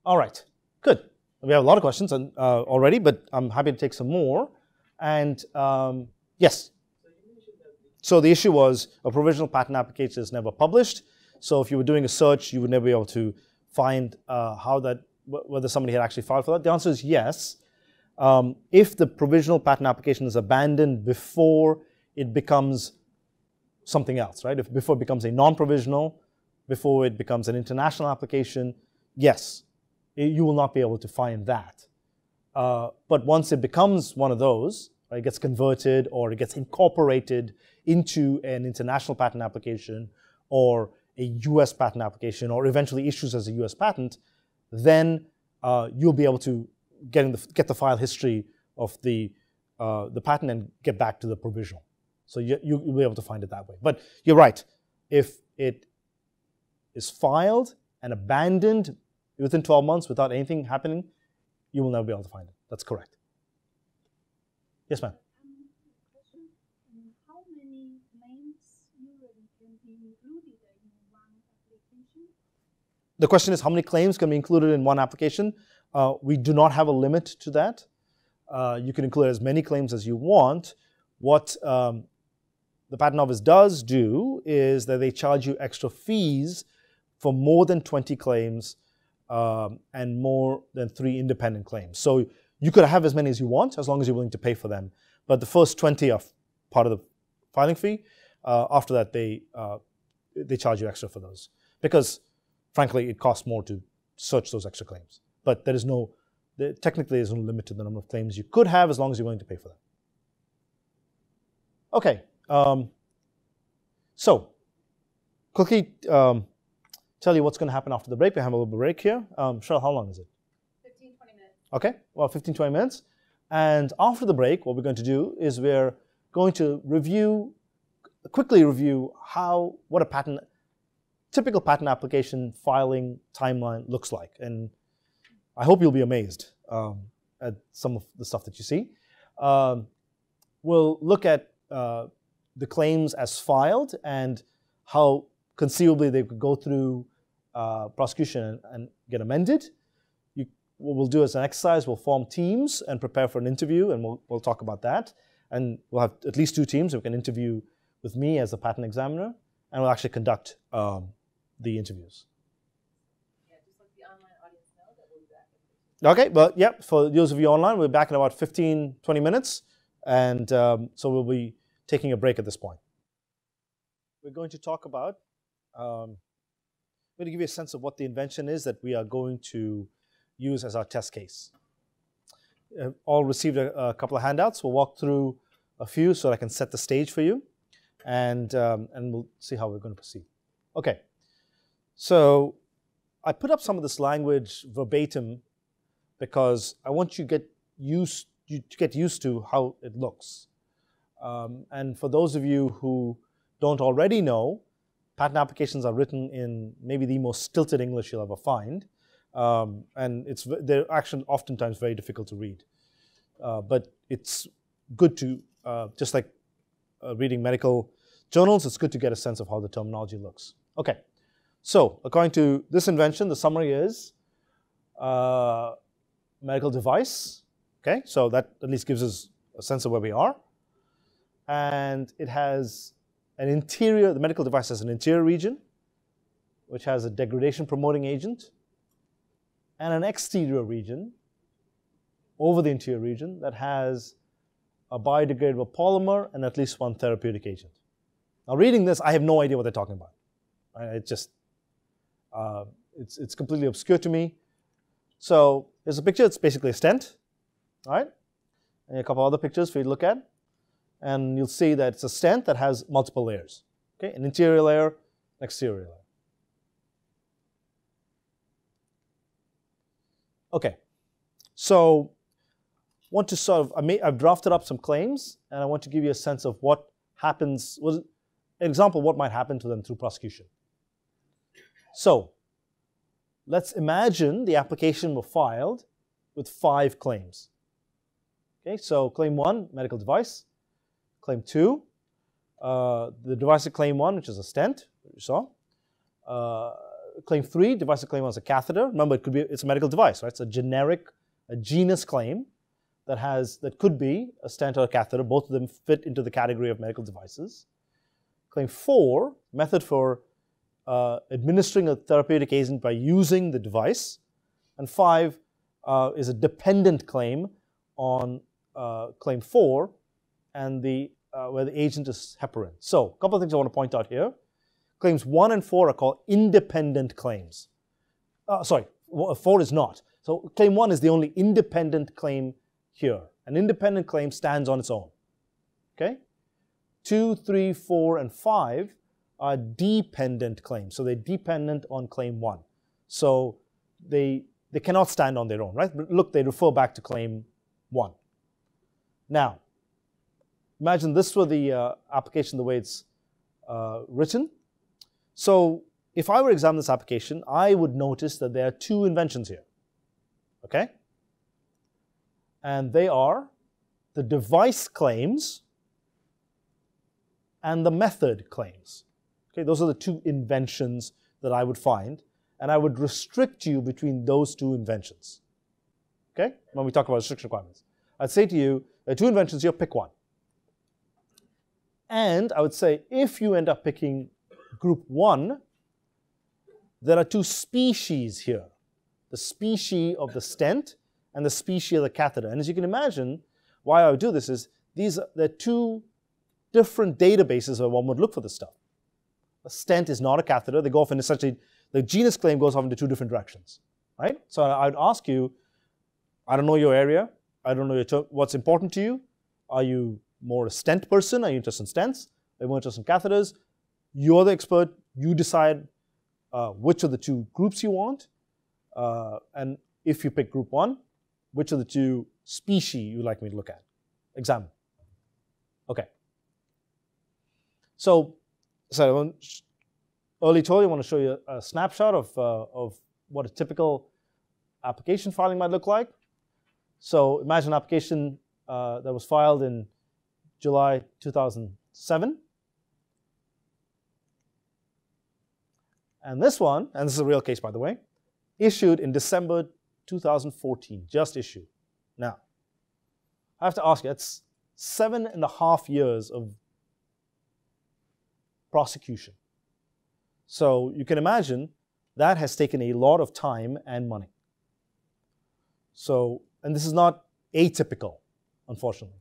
All right, good. We have a lot of questions already, but I'm happy to take some more. And yes. So the issue was a provisional patent application is never published. So if you were doing a search, you would never be able to find whether somebody had actually filed for that. The answer is yes. If the provisional patent application is abandoned before it becomes something else, right? Before it becomes a non-provisional, before it becomes an international application, yes, you will not be able to find that. But once it becomes one of those, right, it gets converted or it gets incorporated into an international patent application or a US patent application or eventually issues as a US patent, then you'll be able to get the file history of the patent and get back to the provisional. So you'll be able to find it that way. But you're right. If it is filed and abandoned within 12 months without anything happening, you will never be able to find it. That's correct. Yes, ma'am. Question. How many claims usually can be included in one application? The question is how many claims can be included in one application? We do not have a limit to that. You can include as many claims as you want. What the Patent Office does do is that they charge you extra fees for more than 20 claims and more than 3 independent claims. So you could have as many as you want as long as you're willing to pay for them. But the first 20 are part of the filing fee. After that, they charge you extra for those. Because, frankly, it costs more to search those extra claims. But technically there's no limit to the number of claims you could have as long as you're willing to pay for them. Okay. So, quickly tell you what's going to happen after the break. We have a little break here. Cheryl, how long is it? 15, 20 minutes. Okay, well, 15, 20 minutes. And after the break, what we're going to do is we're going to quickly review what a typical patent application filing timeline looks like. And I hope you'll be amazed at some of the stuff that you see. We'll look at the claims as filed and how conceivably they could go through prosecution and get amended. What we'll do as an exercise, we'll form teams and prepare for an interview, and we'll talk about that. And we'll have at least 2 teams who can interview with me as the patent examiner, and we'll actually conduct the interviews. Yeah, just let the online audience know that we'll be back. Okay, well, yeah, for those of you online, we'll be back in about 15, 20 minutes. And so we'll be taking a break at this point. We're going to talk about, I'm going to give you a sense of what the invention is that we are going to use as our test case. All received a couple of handouts. We'll walk through a few so that I can set the stage for you. And we'll see how we're going to proceed. Okay, so I put up some of this language verbatim because I want you to get used to how it looks. And for those of you who don't already know, patent applications are written in maybe the most stilted English you'll ever find. And they're actually oftentimes very difficult to read. But it's good to, just like reading medical journals, it's good to get a sense of how the terminology looks. Okay, so according to this invention, the summary is medical device. Okay, so that at least gives us a sense of where we are. And it has an interior, the medical device has an interior region, which has a degradation promoting agent, and an exterior region over the interior region that has a biodegradable polymer and at least 1 therapeutic agent. Now reading this, I have no idea what they're talking about. It's completely obscure to me. So here's a picture, it's basically a stent. All right, and a couple other pictures for you to look at. And you'll see that it's a stent that has multiple layers. Okay, an interior layer, an exterior layer. Okay, so want to sort of, I've drafted up some claims, and I want to give you a sense of what happens, an example of what might happen to them through prosecution. So let's imagine the application were filed with 5 claims. Okay, so claim 1, medical device. Claim 2, the device of claim 1, which is a stent, that you saw. claim 3, device claim 1 is a catheter. Remember, it's a medical device, right? It's a genus claim that could be a stent or a catheter. Both of them fit into the category of medical devices. Claim 4, method for administering a therapeutic agent by using the device. And 5 is a dependent claim on claim 4 and where the agent is heparin. So a couple of things I want to point out here. Claims 1 and 4 are called independent claims. 4 is not. So claim 1 is the only independent claim here. An independent claim stands on its own. Okay? 2, 3, 4, and 5 are dependent claims. So they're dependent on claim 1. So they cannot stand on their own, right? But look, they refer back to claim 1. Now, imagine this were the application the way it's written. So if I were to examine this application, I would notice that there are 2 inventions here. Okay? And they are the device claims and the method claims. Okay, those are the 2 inventions that I would find, and I would restrict you between those 2 inventions. Okay, when we talk about restriction requirements, I'd say to you, there are 2 inventions here, pick one. And I would say, if you end up picking group 1, there are 2 species here, the species of the stent and the species of the catheter. And as you can imagine, why I would do this is there are 2 different databases where one would look for this stuff. A stent is not a catheter. They go off in essentially, the genus claim goes off into 2 different directions, right? So I would ask you, I don't know your area. I don't know what's important to you. Are you more a stent person? Are you interested in stents? Are you more interested in catheters? You're the expert. You decide which of the 2 groups you want. And if you pick group 1, which of the 2 species you'd like me to look at? Examine. Okay. So early told you, I want to show you a snapshot of what a typical application filing might look like. So imagine an application that was filed in July 2007. And this one, and this is a real case by the way, issued in December 2014, just issued. Now, I have to ask you, that's 7.5 years of prosecution. So you can imagine that has taken a lot of time and money. So, and this is not atypical, unfortunately.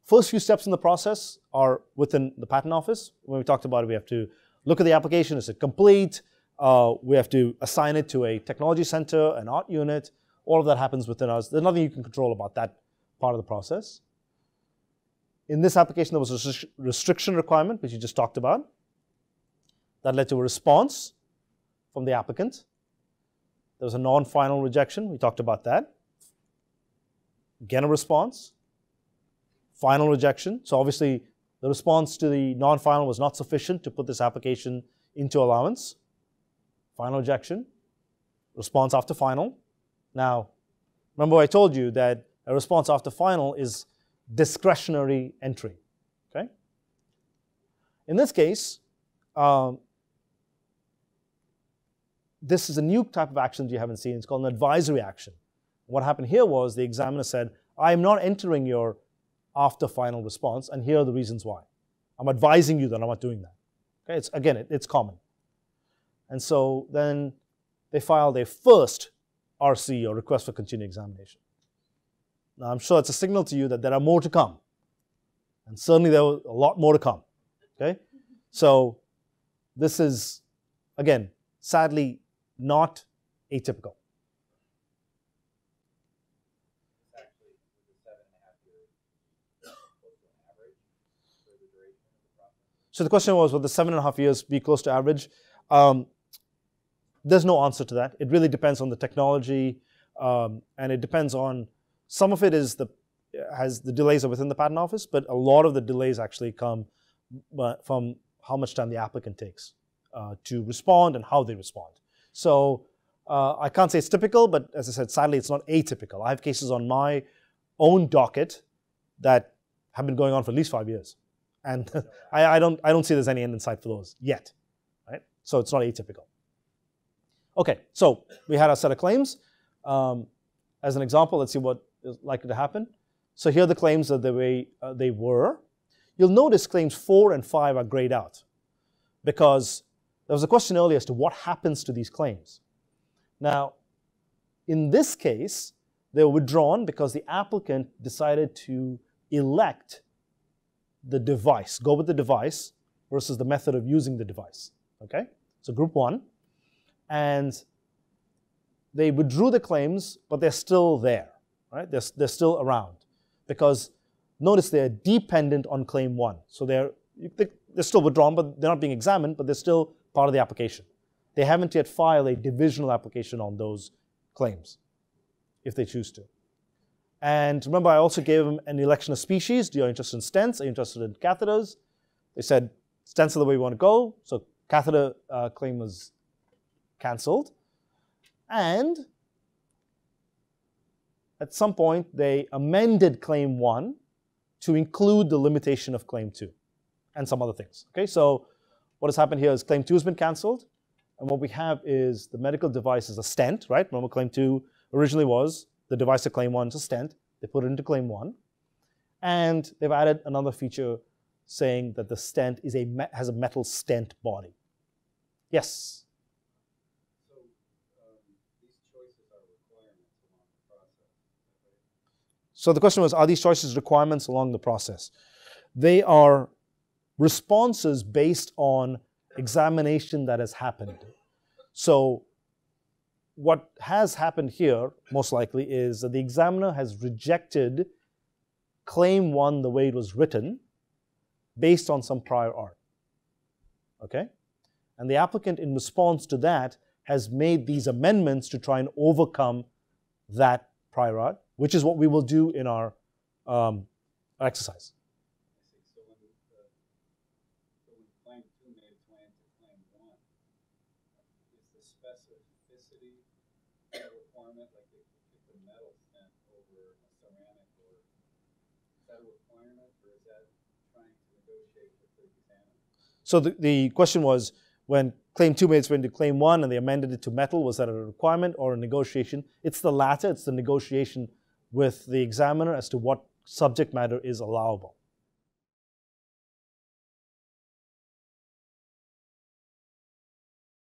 First few steps in the process are within the patent office. When we talked about it, we have to look at the application, is it complete? We have to assign it to a technology center, an art unit. All of that happens within us. There's nothing you can control about that part of the process. In this application, there was a restriction requirement, which you just talked about. That led to a response from the applicant. There was a non-final rejection. We talked about that. Again, a response. Final rejection. So obviously, the response to the non-final was not sufficient to put this application into allowance. Final rejection. Response after final. Now, remember I told you that a response after final is discretionary entry. Okay? In this case, this is a new type of action you haven't seen. It's called an advisory action. What happened here was the examiner said, I am not entering your after final response, and here are the reasons why. I'm advising you that I'm not doing that. Okay? It's common. And so then they filed their first RC, or request for continued examination. Now I'm sure it's a signal to you that there are more to come. And certainly there was a lot more to come. Okay? So this is, again, sadly not atypical. So the question was, will the 7.5 years be close to average? There's no answer to that. It really depends on the technology, and it depends on, some of it is the delays are within the patent office, but a lot of the delays actually come from how much time the applicant takes to respond and how they respond. So I can't say it's typical, but as I said, sadly, it's not atypical. I have cases on my own docket that have been going on for at least 5 years. And I don't see there's any end in sight for those yet, right? So it's not atypical. Okay, so we had our set of claims. As an example, let's see what is likely to happen. So here are the claims that the way they were. You'll notice claims 4 and 5 are grayed out because there was a question earlier as to what happens to these claims. Now, in this case, they were withdrawn because the applicant decided to elect the device, go with the device versus the method of using the device. Okay, so group 1. And they withdrew the claims, but they're still there, right? They're still around because notice they're dependent on claim 1. So they're still withdrawn, but they're not being examined, but they're still part of the application. They haven't yet filed a divisional application on those claims, if they choose to. And remember, I also gave them an election of species. Do you interested in stents? Are you interested in catheters? They said stents are the way we want to go. So catheter claim was cancelled. And at some point, they amended claim 1 to include the limitation of claim 2 and some other things. Okay, so what has happened here is claim 2 has been cancelled. And what we have is the medical device is a stent, right? Remember, claim 2 originally was the device of claim 1 is a stent. They put it into claim 1. And they've added another feature saying that the stent is has a metal stent body. Yes? So these choices are requirements along the process, right? So the question was, are these choices requirements along the process? They are responses based on examination that has happened. So what has happened here, most likely, is that the examiner has rejected claim 1 the way it was written based on some prior art. Okay? And the applicant, in response to that, has made these amendments to try and overcome that prior art, which is what we will do in our exercise. I see. So when claim 2 made its way into claim 1, is the specificity a requirement, like they picked a metal stent over a ceramic, or is that a requirement, or is that trying to negotiate with the examiner? So the question was, when claim 2 made its way into claim 1 and they amended it to metal, was that a requirement or a negotiation? It's the latter. It's the negotiation with the examiner as to what subject matter is allowable.